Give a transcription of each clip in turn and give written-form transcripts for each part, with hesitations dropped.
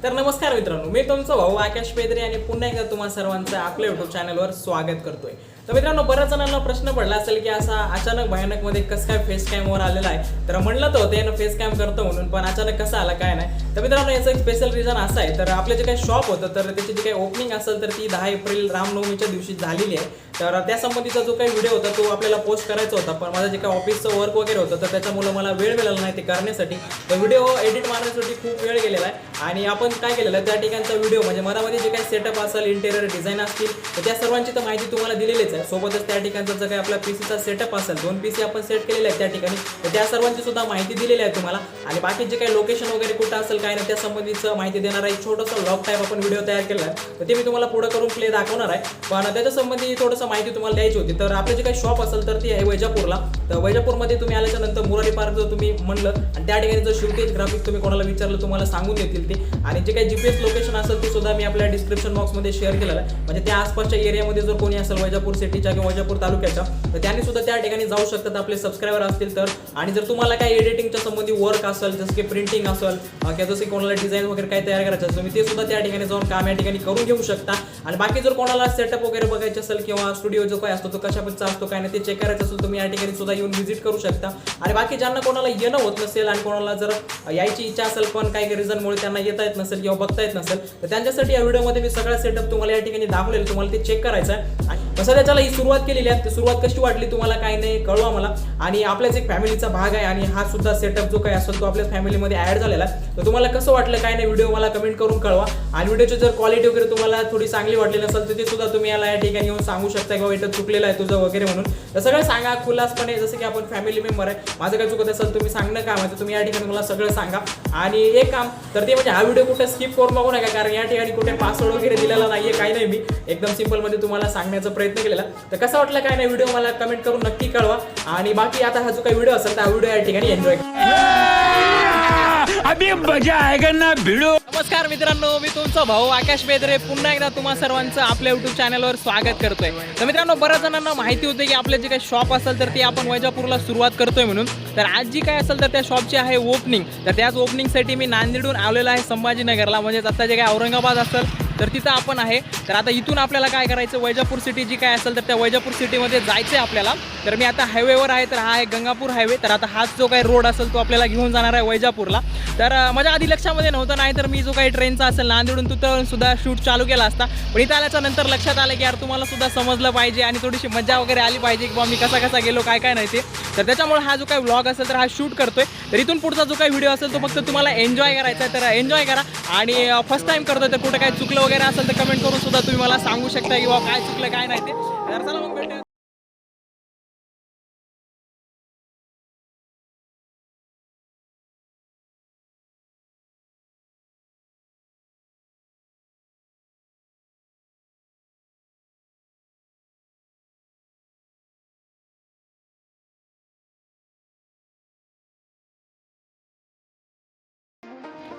तर नमस्कार मित्रांनो, मी तुमचा भाऊ आकाश पेद्रे आणि पुन्हा एकदा तुम्हा सर्वांचं आपल्या युट्यूब चॅनलवर स्वागत करतोय. तर मित्रांनो, बऱ्याच जणांना प्रश्न पडला असेल की असा अचानक भयानक मध्ये कसं काय फेस कॅमवर आलेला आहे. तर म्हणलं तर होतं यानं फेस कॅम करतो म्हणून, पण अचानक कसं आला काय नाही. तर मित्रांनो, याचं एक स्पेशल रिझन असं आहे. तर आपलं जे काही शॉप होतं तर त्याची जी काही ओपनिंग असेल तर ती 10 एप्रिल रामनवमीच्या दिवशी झालेली आहे. तर त्या संबंधीचा जो काही व्हिडिओ होता तो आपल्याला पोस्ट करायचा होता, पण माझं जे काही ऑफिसचं वर्क वगैरे होतं तर त्याच्यामुळे मला वेळ मिळाला नाही ते करण्यासाठी. तर व्हिडिओ एडिट मारण्यासाठी खूप वेळ गेलेला आहे आणि आपण काय केलेलं आहे त्या ठिकाणचा व्हिडिओ म्हणजे मधामध्ये जे काही सेटअप असेल, इंटेरियर डिझाईन असतील तर त्या सर्वांची तर माहिती तुम्हाला दिलेलीच आहे. सोबतच त्या ठिकाणचा जो काही आपला पीसीचा सेटअप असेल, 2 पीसी आपण सेट केलेले आहेत त्या ठिकाणी, तर त्या सर्वांची सुद्धा माहिती दिलेली आहे तुम्हाला. आणि बाकी जे काही लोकेशन वगैरे कुठं असेल काय नाही त्या संबंधीचं माहिती देणारा एक छोटासा व्लॉग टाईप आपण व्हिडिओ तयार केला आहे. तर ते मी तुम्हाला पुढे करून प्ले दाखवणार आहे. पण त्याच्या संबंधी थोडंसं माहिती तुम्हाला द्यायची होती. तर आपलं जे काही शॉप असेल तर ती आहे वैजापूरला. तर वैजापूरमध्ये तुम्ही आल्याच्या नंतर मुरारी पार्क जर तुम्ही म्हणलं आणि त्या ठिकाणी जर शिवतेज ग्राफिक्स तुम्ही कोणाला विचारलं तुम्हाला सांगून देतील ते. आणि जे काही जीपीएस लोकेशन असेल ते सुद्धा मी आपल्या डिस्क्रिप्शन बॉक्समध्ये शेअर केलेलं आहे. म्हणजे त्या आसपासच्या एरियामध्ये जर कोणी असेल वैजापूर सिटीच्या किंवा वैजापूर तालुक्याच्या तर त्यांनी सुद्धा त्या ठिकाणी जाऊ शकतात आपले सबस्क्रायबर असतील तर. आणि जर तुम्हाला काही एडिटिंगच्या संबंधी वर्क असेल जसं की प्रिंटिंग असेल किंवा जसं की कोणाला डिझाईन वगैरे काय तयार करायचं असेल तुम्ही ते सुद्धा त्या ठिकाणी जाऊन काम या ठिकाणी करून घेऊ शकता. आणि बाकी जर कोणाला सेटअप वगैरे बघायचं असेल किंवा स्टुडिओ जो काय असतो तो कशा पद्धतीचा असतो काय नाही ते चेक करायचं असेल तुम्ही या ठिकाणी सुद्धा येऊन व्हिजिट करू शकता. आणि बाकी ज्यांना कोणाला येणं होत नसेल आणि कोणाला जर यायची इच्छा असेल पण काही रिझनमुळे त्यांना येता येत नसेल किंवा बघता येत नसेल तर त्यांच्यासाठी या व्हिडिओमध्ये मी सगळा सेटअप तुम्हाला या ठिकाणी दाखवलेलं, तुम्हाला ते चेक करायचं आहे. कसं त्याच्याला ही सुरुवात केलेली आहे, सुरुवात कशी वाटली तुम्हाला काय नाही कळवा मला. आणि आपल्याच एक फॅमिलीचा भाग आहे आणि हा सुद्धा सेटअप जो काही असेल तो आपल्या फॅमिलीमध्ये ऍड झालेला आहे. तर तुम्हाला कसं वाटलं काय नाही व्हिडिओ मला कमेंट करून कळवा. आणि व्हिडिओची जर क्वालिटी वगैरे तुम्हाला थोडी चांगली वाटली नसेल तर ते सुद्धा तुम्ही याला या ठिकाणी येऊन सांगू शकता किंवा इथं चुकलेलं आहे तुझं वगैरे म्हणून. तर सगळं सांगा खुलासपणे, जसं की आपण फॅमिली मेंबर आहे. माझं काय चुकत असेल तुम्ही सांगणं काम आहे तर तुम्ही या ठिकाणी मला सगळं सांगा. आणि एक काम तर ते म्हणजे हा व्हिडिओ कुठे स्किप करून बघू नका, कारण या ठिकाणी कुठे पासवर्ड वगैरे दिलेला नाहीये काही नाही. मी एकदम सिंपल मध्ये तुम्हाला सांगण्याचा प्रयत्न केलेला. तर कसं वाटलं काय नाही व्हिडिओ मला कमेंट करून नक्की कळवा. आणि बाकी आता हा जो काही व्हिडिओ असेल त्या व्हिडिओ या ठिकाणी एन्जॉय अभी मजा आएगा ना भिड़ो. नमस्कार मित्रांनो, मी तुमचा भाऊ आकाश पेद्रे पुन्हा एकदा तुम्हा सर्वांचं आपल्या युट्यूब चॅनलवर स्वागत करतोय. तर मित्रांनो, बऱ्याच जणांना माहिती होते की आपले जे काही शॉप असेल तर ते आपण वैजापूरला सुरुवात करतोय म्हणून. तर आज जी काय असेल तर त्या शॉपची आहे ओपनिंग. तर त्याच ओपनिंगसाठी मी नांदेडहून आलेलो आहे संभाजीनगरला, म्हणजे आता जे काही औरंगाबाद असेल तर तिथं आपण आहे. तर आता इथून आपल्याला काय करायचं, वैजापूर सिटी जी काय असेल तर त्या वैजापूर सिटीमध्ये जायचं आहे आपल्याला. तर मी आता हायवेवर आहे, तर हा आहे गंगापूर हायवे. तर आता हाच जो काही रोड असेल तो आपल्याला घेऊन जाणार आहे वैजापूरला. तर माझ्या आधी लक्षामध्ये नव्हतं, नाही तर मी जो काही ट्रेनचा असेल नांदेडून तिथं सुद्धा शूट चालू केला असता. पण इथं आल्याच्या नंतर लक्षात आलं की यार तुम्हाला सुद्धा समजलं पाहिजे आणि थोडीशी मजा वगैरे आली पाहिजे की मी कसा कसा गेलो काय काय नाही ते. तर त्याच्यामुळे हा जो काही व्लॉग असेल तर हा शूट करतोय. तर इथून पुढचा जो काही व्हिडिओ असेल तो फक्त तुम्हाला एन्जॉय करायचा आहे. तर एन्जॉय करा. आणि फर्स्ट टाइम करतोय तर कुठं काय चुकलं वगैरे असेल तर कमेंट करून सुद्धा तुम्ही मला सांगू शकता किंवा काय चुकलं काय नाही ते. तर चला मग भेटूया.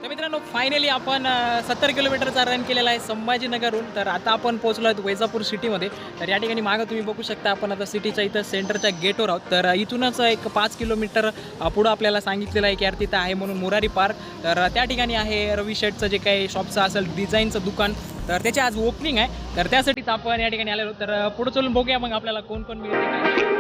तर मित्रांनो, फायनली आपण 70 किलोमीटरचा रन केलेला आहे संभाजीनगरहून. तर आता आपण पोहोचलो आहोत वैजापूर सिटीमध्ये. तर या ठिकाणी मागं तुम्ही बघू शकता आपण आता सिटीच्या इथं सेंटरच्या गेटवर आहोत. तर इथूनच एक 5 किलोमीटर पुढं आपल्याला सांगितलेलं आहे की यार तिथं आहे म्हणून मुरारी पार्क. तर त्या ठिकाणी आहे रवी शेटचं जे काही शॉपचं असेल डिझाईनचं दुकान. तर त्याची आज ओपनिंग आहे. तर त्यासाठीच आपण या ठिकाणी आलेलो. तर पुढं चलून बघूया मग आपल्याला कोण कोण मिळते काय.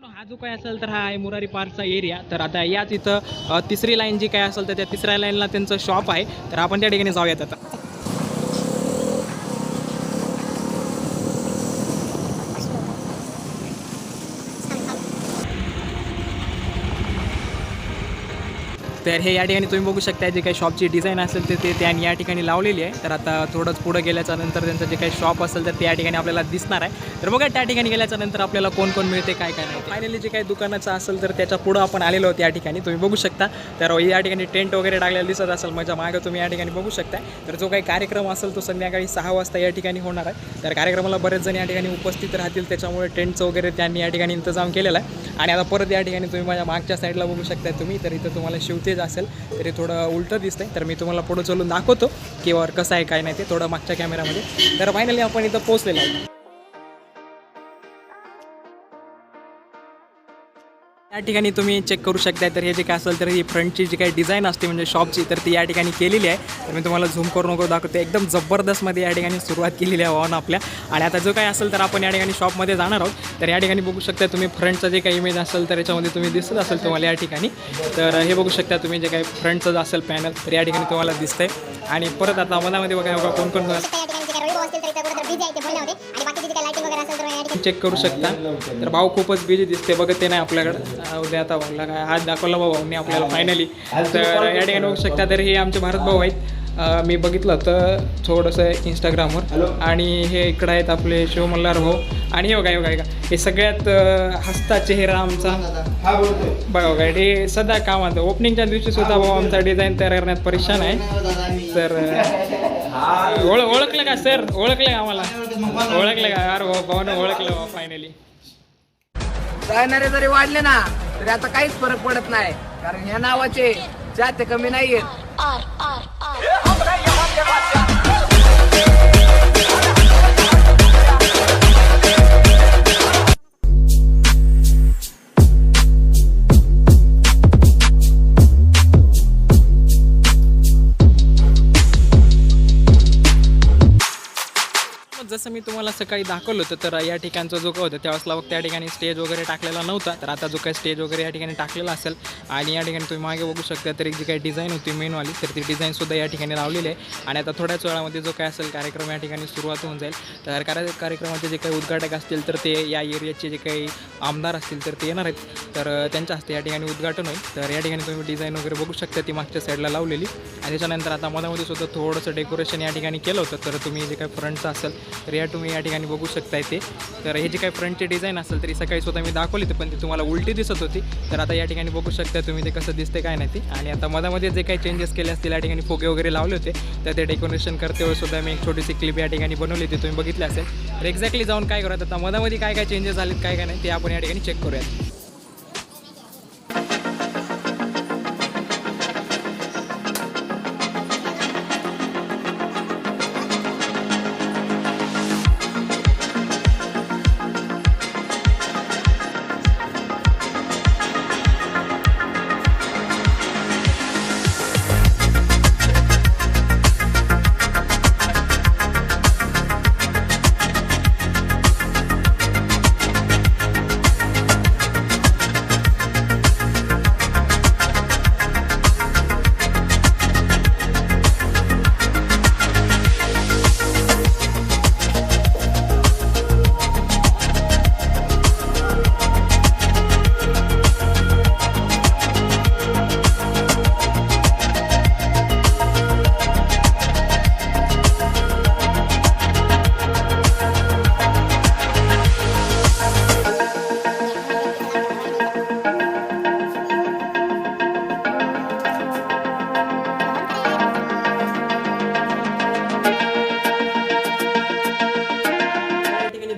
हा जो काय असेल तर हा आहे मुरारी पार्कचा एरिया. तर आता याच इथं तिसरी लाईन जी काय असेल तर त्या तिसऱ्या लाईनला त्यांचं शॉप आहे. तर आपण त्या ठिकाणी जाऊयात आता. तर हे या ठिकाणी तुम्ही बघू शकता जे काही शॉपची डिझाईन असेल ते त्यांनी या ठिकाणी लावलेली आहे. तर आता थोडंच पुढं गेल्याच्या नंतर त्यांचं जे काही शॉप असेल तर ते या ठिकाणी आपल्याला दिसणार आहे. तर बघा त्या ठिकाणी गेल्याच्या नंतर आपल्याला कोण कोण मिळते काय काय नाही. फायनली जे काही दुकानाचं असेल तर त्याच्या पुढं आपण आलेलो आहोत या ठिकाणी तुम्ही बघू शकता. तर या ठिकाणी टेंट वगैरे टाकलेलं दिसत असेल माझ्या मागं तुम्ही या ठिकाणी बघू शकता. तर जो काही कार्यक्रम असेल तो संध्याकाळी 6 वाजता या ठिकाणी होणार आहे. तर कार्यक्रमाला बरेच जण या ठिकाणी उपस्थित राहतील त्याच्यामुळे टेंटचं वगैरे त्यांनी या ठिकाणी इंतजाम केलेला आहे. आणि आता परत या ठिकाणी तुम्ही माझ्या मागच्या साईडला बघू शकता तुम्ही. तर इथं तुम्हाला शिवतेज असेल तरी थोडं उलटं दिसतंय. तर मी तुम्हाला पुढं चलून दाखवतो की वर कसं आहे काय नाही ते थोडं मागच्या कॅमेरामध्ये. तर फायनली आपण इथं पोहोचलेलो आहोत. या ठिकाणी तुम्ही चेक करू शकता. तर हे जे काय असेल तर ही फ्रंटची जी काही डिझाईन असते म्हणजे शॉपची तर ती या ठिकाणी केलेली आहे. तर मी तुम्हाला झूम करू नको दाखवते. एकदम जबरदस्तमध्ये या ठिकाणी सुरुवात केलेली आहे वाहन आपल्या. आणि आता जो काही असेल तर आपण या ठिकाणी शॉपमध्ये जाणार आहोत. तर या ठिकाणी बघू शकता तुम्ही फ्रंटचं जे काही इमेज असेल तर याच्यामध्ये तुम्ही दिसत असेल तुम्हाला या ठिकाणी. तर हे बघू शकता तुम्ही जे काही फ्रंटचं जे असेल पॅनल तर या ठिकाणी तुम्हाला दिसतंय. आणि परत आता मनामध्ये बघा कोण कोण चेक करू शकता. तर भाऊ खूपच बिझी दिसते बघत ते नाही आपल्याकडं. उद्या आता भाऊला काय हात दाखवला भाऊने आपल्याला फायनली. तर या ठिकाणी बघू शकता. तर हे आमचे भारत भाऊ आहेत. मी बघितलं होतं थोडंसं इंस्टाग्रामवर. आणि हे इकडं आहेत आपले शिव मल्हार भाऊ. आणि हे बघा हे सगळ्यात हसता चेहरा आमचा बघा बघा. हे सध्या कामात ओपनिंगच्या दिवशी सुद्धा भाऊ आमचा डिझाईन तयार करण्यात परेशान आहे. तर ओळखलं का सर? ओळखलं का आम्हाला? ओळखलं का? अरे भाऊनं ओळखलं फायनली. जाणारे जरी वाढले ना तरी आता काहीच फरक पडत नाही कारण या नावाचे जाते कमी नाहीये. जसं मी तुम्हाला सकाळी दाखवलं होतं तर या ठिकाणचं जो काय होतं त्यावेळेसला त्या ठिकाणी स्टेज वगैरे टाकलेला नव्हता. तर आता जो काही स्टेज वगैरे या ठिकाणी टाकलेला असेल. आणि या ठिकाणी तुम्ही मागे बघू शकता तर जी काही डिझाईन होती मेनवाली तर ती डिझाईनसुद्धा या ठिकाणी लावलेली आहे. आणि आता थोड्याच वेळामध्ये जो काय असेल कार्यक्रम या ठिकाणी सुरुवात होऊन जाईल. तर कार्यक्रमाचे जे काही उद्घाटक असतील तर ते या एरियाचे जे काही आमदार असतील तर ते येणार आहेत. तर त्यांच्या हस्ते या ठिकाणी उद्घाटन होईल. तर या ठिकाणी तुम्ही डिझाईन वगैरे बघू शकता ती मागच्या साईडला लावलेली. आणि त्याच्यानंतर आता मधामध्ये सुद्धा थोडंसं डेकोरेशन या ठिकाणी केलं होतं. तर तुम्ही जे काही फ्रंटचं असेल तर तुम्ही या ठिकाणी बघू शकता ते. तर हे जे काही फ्रंटची डिझाईन असेल तरी सकाळी स्वतः मी दाखवली होती पण ती तुम्हाला उलटी दिसत होती. तर आता या ठिकाणी बघू शकता तुम्ही ते कसं दिसते काय नाही ते. आणि आता मधामध्ये जे काही चेंजेस केले असतील या ठिकाणी फुगे वगैरे लावले होते. तर ते डेकोरेशन करते वेळेस सुद्धा मी एक छोटीशी क्लिप या ठिकाणी बनवली होती तुम्ही बघितली असेल. तर एक्झॅक्टली जाऊन काय करूयात आता मधामध्ये काय काय चेंजेस झालेत काय काय नाही ते आपण या ठिकाणी चेक करूयात.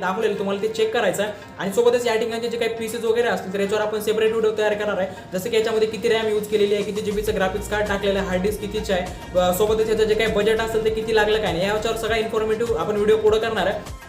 दाखवलेलं तुम्हाला ते चेक करायचं आहे. आणि सोबतच या ठिकाणचे जे काही पीसेस वगैरे असतील तर याच्यावर आपण सेपरेट व्हिडिओ तयार करणार आहे. जसं की याच्यामध्ये किती रॅम यूज केलेली आहे, किती जीबीचं ग्राफिक्स कार्ड टाकलेलं आहे, हार्ड डिस्क कितीचे आहे, सोबतच याचं जे काही बजेट असेल ते किती लागलं काय नाही याच्यावर सगळा इन्फॉर्मेटिव्ह आपण व्हिडिओ पुढे करणार आहे.